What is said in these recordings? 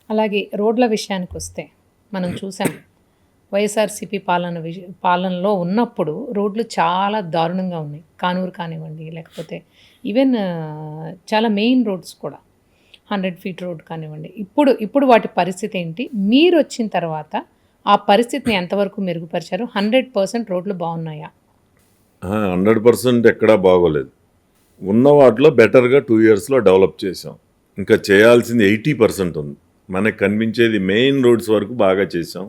అలాగే రోడ్ల విషయానికొస్తే మనం చూసాం. వైఎస్ఆర్‌సీపీ పాలనలో ఉన్నప్పుడు రోడ్లు చాలా దారుణంగా ఉన్నాయి. కానూరు కానివ్వండి, లేకపోతే ఈవెన్ చాలా మెయిన్ రోడ్స్ కూడా 100 ఫీట్ రోడ్ కానివ్వండి. ఇప్పుడు వాటి పరిస్థితి ఏంటి? మీరొచ్చిన తర్వాత ఆ పరిస్థితిని ఎంతవరకు మెరుగుపరిచారు? 100% రోడ్లు బాగున్నాయా? 100% ఎక్కడా బాగోలేదు. ఉన్న వాటిలో బెటర్‌గా 2 ఇయర్స్‌లో డెవలప్ చేసాం. ఇంకా చేయాల్సింది 80% ఉంది. మనకు కనిపించేది మెయిన్ రోడ్స్ వరకు బాగా చేసాం.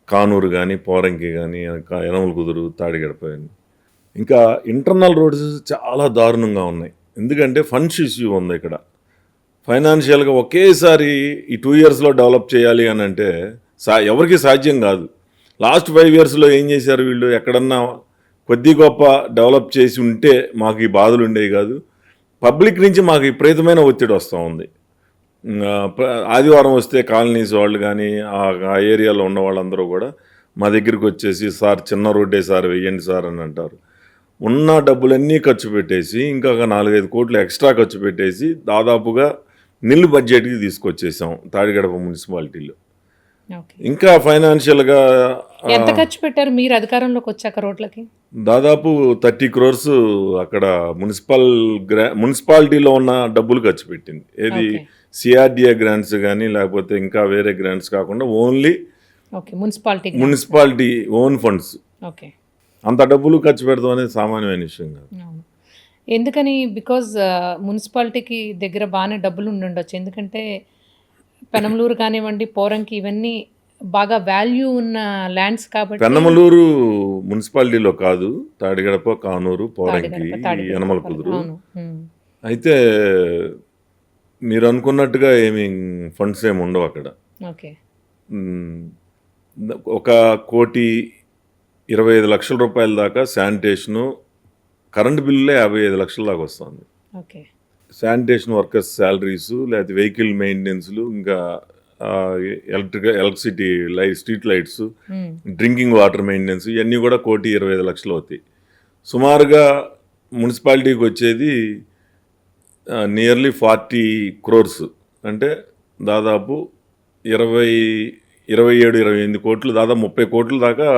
కానూరు గానీ, పోరంకి గానీ, యనమల కుదురు, తాడిగడప గాని. ఇంకా ఇంటర్నల్ రోడ్స్ చాలా దారుణంగా ఉన్నాయి. ఎందుకంటే ఫండ్స్ ఇష్యూ ఉంది ఇక్కడ. ఫైనాన్షియల్‌గా ఒకేసారి ఈ 2 ఇయర్స్‌లో డెవలప్ చేయాలి అనంటే ఎవరికీ సాధ్యం కాదు. లాస్ట్ 5 ఇయర్స్‌లో ఏం చేశారు వీళ్ళు? ఎక్కడన్నా కొద్ది గొప్ప డెవలప్ చేసి ఉంటే మాకు ఈ బాధలు ఉండేవి కాదు. పబ్లిక్ నుంచి మాకు విపరీతమైన ఒత్తిడి వస్తూ ఉంది. ఆదివారం వస్తే కాలనీస్ వాళ్ళు కానీ ఆ ఏరియాలో ఉన్న వాళ్ళందరూ కూడా మా దగ్గరికి వచ్చేసి, సార్ చిన్న రోడ్డే సార్ వెయ్యండి సార్ అని అంటారు. ఉన్న డబ్బులన్నీ ఖర్చు పెట్టేసి ఇంకొక 4-5 కోట్లు ఎక్స్ట్రా ఖర్చు పెట్టేసి దాదాపుగా నిల్ బడ్జెట్కి తీసుకొచ్చేసాం తాడిగడప మున్సిపాలిటీలో. ఇంకా ఫైనాన్షియల్గా ఎంత ఖర్చు పెట్టారు మీరు అధికారంలోకి వచ్చాక రోడ్లకి? దాదాపు 30 crores అక్కడ మున్సిపాలిటీలో ఉన్న డబ్బులు ఖర్చు పెట్టింది. ఏది సిఆర్డిఏ గ్రాంట్స్ కానీ లేకపోతే ఇంకా వేరే గ్రాంట్స్ కాకుండా ఓన్లీ మున్సిపాలిటీ ఓన్ ఫండ్స్. అంత డబ్బులు ఖర్చు పెడతాం అనేది సామాన్యమైన విషయం కాదు. ఎందుకని? బికాజ్ మున్సిపాలిటీకి దగ్గర బాగానే డబ్బులు ఉండొచ్చు. ఎందుకంటే పెనమలూరు కానివ్వండి, పోరంకి ఇవన్నీ బాగా వాల్యూ ఉన్న ల్యాండ్స్ కాబట్టి. పెనమలూరు మున్సిపాలిటీలో కాదు, తాడిగడప, కానూరు, పోరంకి, యనమల కుదురు. అయితే మీరు అనుకున్నట్టుగా ఏమి ఫండ్స్ ఏమి ఉండవు అక్కడ. 1,25,00,000 రూపాయల దాకా శానిటేషను, కరెంటు బిల్లులే 55 లక్షల దాకా వస్తుంది. శానిటేషన్ వర్కర్స్ శాలరీసు, లేకపోతే వెహికల్ మెయింటెనెన్స్లు, ఇంకా electricity street lights, drinking water maintenance, ఇవన్నీ కూడా 1,25,00,000 అవుతాయి. సుమారుగా మున్సిపాలిటీకి వచ్చేది నియర్లీ 40 crores, అంటే దాదాపు 27-28 కోట్లు, దాదాపు 30 కోట్ల దాకా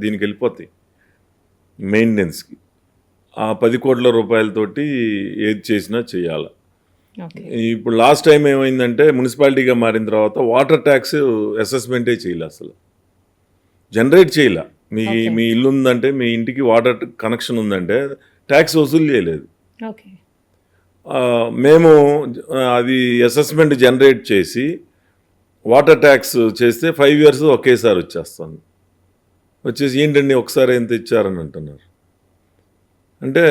దీనికి వెళ్ళిపోతాయి మెయింటెనెన్స్కి. ఆ 10 కోట్ల రూపాయలతోటి ఏది చేసినా చేయాలి. ఇప్పుడు లాస్ట్ టైం ఏమైందంటే మున్సిపాలిటీగా మారిన తర్వాత వాటర్ ట్యాక్స్ అసెస్మెంటే చేయలే, అసలు జనరేట్ చేయలే. మీ ఇల్లు ఉందంటే, మీ ఇంటికి వాటర్ కనెక్షన్ ఉందంటే ట్యాక్స్ వసూలు చేయలేదు. మేము అది అసెస్మెంట్ జనరేట్ చేసి వాటర్ ట్యాక్స్ చేస్తే 5 years ఒకేసారి వచ్చేస్తుంది. వచ్చేసి ఏంటండి ఒకసారి ఎంత ఇచ్చారని అంటున్నారు. అంటే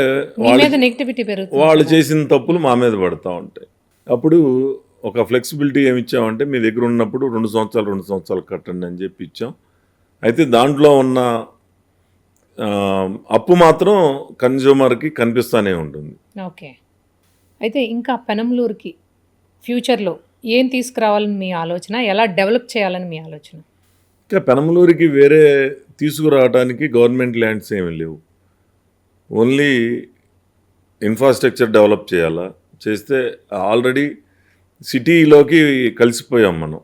వాళ్ళు చేసిన తప్పులు మా మీద పడుతూ ఉంటాయి. అప్పుడు ఒక ఫ్లెక్సిబిలిటీ ఏమి ఇచ్చామంటే, మీ దగ్గర ఉన్నప్పుడు 2 సంవత్సరాలు కట్టండి అని చెప్పి ఇచ్చాం. అయితే దాంట్లో ఉన్న అప్పు మాత్రం కన్జ్యూమర్కి కనిపిస్తూనే ఉంటుంది. అయితే ఇంకా పెనమలూరుకి ఫ్యూచర్లో ఏం తీసుకురావాలని మీ ఆలోచన? ఎలా డెవలప్ చేయాలని మీ ఆలోచన? ఇంకా పెనమలూరుకి వేరే తీసుకురావడానికి గవర్నమెంట్ ల్యాండ్స్ ఏమీ లేవు. ఓన్లీ ఇన్ఫ్రాస్ట్రక్చర్ డెవలప్ చేయాలా, చేస్తే ఆల్రెడీ సిటీలోకి కలిసిపోయాం మనం.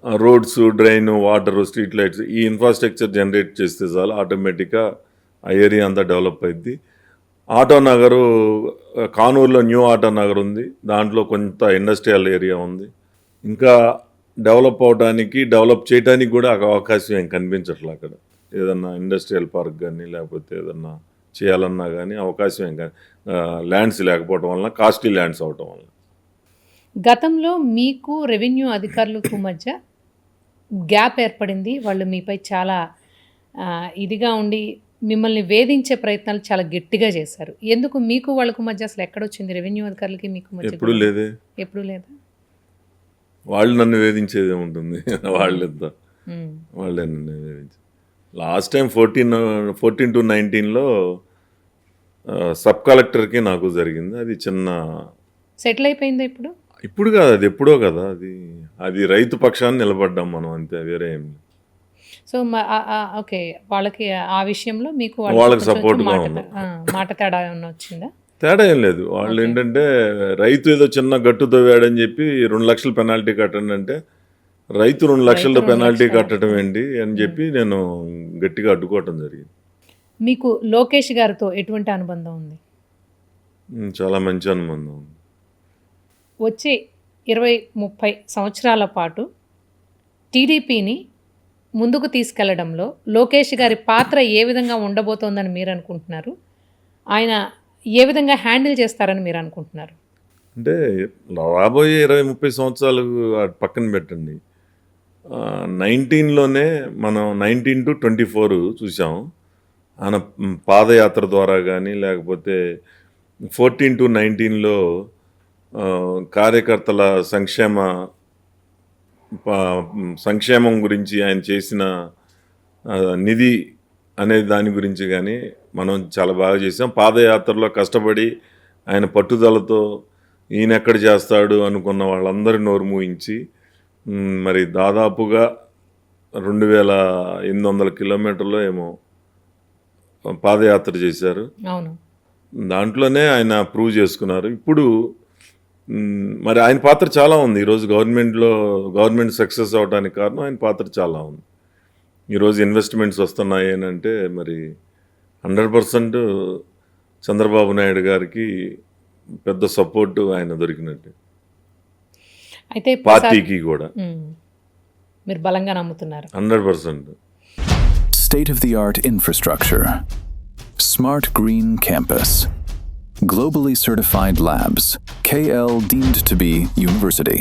Roads, drain, water, street lights, ఈ ఇన్ఫ్రాస్ట్రక్చర్ జనరేట్ చేస్తే చాలు ఆటోమేటిక్గా ఆ ఏరియా అంతా డెవలప్ అయింది. ఆటో నగరు, కానూరులో న్యూ ఆటో నగర్ ఉంది, దాంట్లో కొంత ఇండస్ట్రియల్ ఏరియా ఉంది. ఇంకా డెవలప్ చేయడానికి కూడా అవకాశం ఏం కనిపించట్లేదు అక్కడ. ఏదన్నా ఇండస్ట్రియల్ పార్క్ కానీ లేకపోతే ఏదన్నా చేయాలన్నా కానీ అవకాశం ఏం కానీ, ల్యాండ్స్ లేకపోవడం వలన, కాస్ట్లీ ల్యాండ్స్ అవటం వలన. గతంలో మీకు రెవెన్యూ అధికారులకు మధ్య గ్యాప్ ఏర్పడింది. వాళ్ళు మీపై చాలా ఇదిగా ఉండి మిమ్మల్ని వేధించే ప్రయత్నాలు చాలా గట్టిగా చేశారు. ఎందుకు మీకు వాళ్ళకు మధ్య అసలు ఎక్కడొచ్చింది? రెవెన్యూ అధికారులకి మీకు మధ్య ఎప్పుడు లేదా? వాళ్ళు నన్ను వేధించేది ఉంటుంది. వాళ్ళే నన్ను వేధించారు. లాస్ట్ టైం 14 to 19లో సబ్ కలెక్టర్కి నాకు జరిగింది. అది చిన్న సెటిల్ అయిపోయిందా? ఇప్పుడు కాదు, అది ఎప్పుడో కదా. అది రైతు పక్షాన్ని నిలబడ్డాం మనం, అంతే, వేరే ఏం. సో ఓకే, వాళ్ళకి ఆ విషయంలో మీకు వాళ్ళకి సపోర్ట్గా మాట తేడా ఏమన్నా వచ్చిందా? తేడా ఏం లేదు. వాళ్ళు ఓకే. ఏంటంటే రైతు ఏదో చిన్న గట్టు తవ్వాడని చెప్పి 2 లక్షలు పెనాల్టీ కట్టండి అంటే, రైతు 2 లక్షల 2 పెనాల్టీ లక్షల. కట్టడం ఏంటి అని చెప్పి నేను గట్టిగా అడ్డుకోవటం జరిగింది. మీకు లోకేష్ గారితో ఎటువంటి అనుబంధం ఉంది? చాలా మంచి అనుబంధం ఉంది. వచ్చే 20, 30 సంవత్సరాల పాటు టీడీపీని ముందుకు తీసుకెళ్లడంలో లోకేష్ గారి పాత్ర ఏ విధంగా ఉండబోతోందని మీరు అనుకుంటున్నారు? ఆయన ఏ విధంగా హ్యాండిల్ చేస్తారని మీరు అనుకుంటున్నారు? అంటే రాబోయే 20, 30 సంవత్సరాలు పక్కన పెట్టండి. 19లోనే మనం 19-24 చూసాం. ఆయన పాదయాత్ర ద్వారా కానీ లేకపోతే 14-19లో కార్యకర్తల సంక్షేమం గురించి ఆయన చేసిన నిధి అనే దాని గురించి కానీ మనం చాలా బాగా చేసాం. పాదయాత్రలో కష్టపడి ఆయన పట్టుదలతో ఈయన ఎక్కడ చేస్తాడు అనుకున్న వాళ్ళందరి నోరు మూయించి మరి దాదాపుగా 2800 కిలోమీటర్లో ఏమో పాదయాత్ర చేశారు. అవును. దాంట్లోనే ఆయన ప్రూవ్ చేసుకున్నారు. ఇప్పుడు మరి ఆయన పాత్ర చాలా ఉంది. ఈరోజు గవర్నమెంట్ సక్సెస్ అవడానికి కారణం ఆయన పాత్ర చాలా ఉంది. ఈరోజు ఇన్వెస్ట్మెంట్స్ వస్తున్నాయి అని అంటే మరి 100% చంద్రబాబు నాయుడు గారికి పెద్ద సపోర్టు ఆయన దొరికినట్టు. అయితే పార్టీకి కూడా మీరు బలంగా నమ్ముతున్నారు. 100%. State-of-the-art infrastructure. Smart Green Campus. Globally certified labs. KL deemed to be university.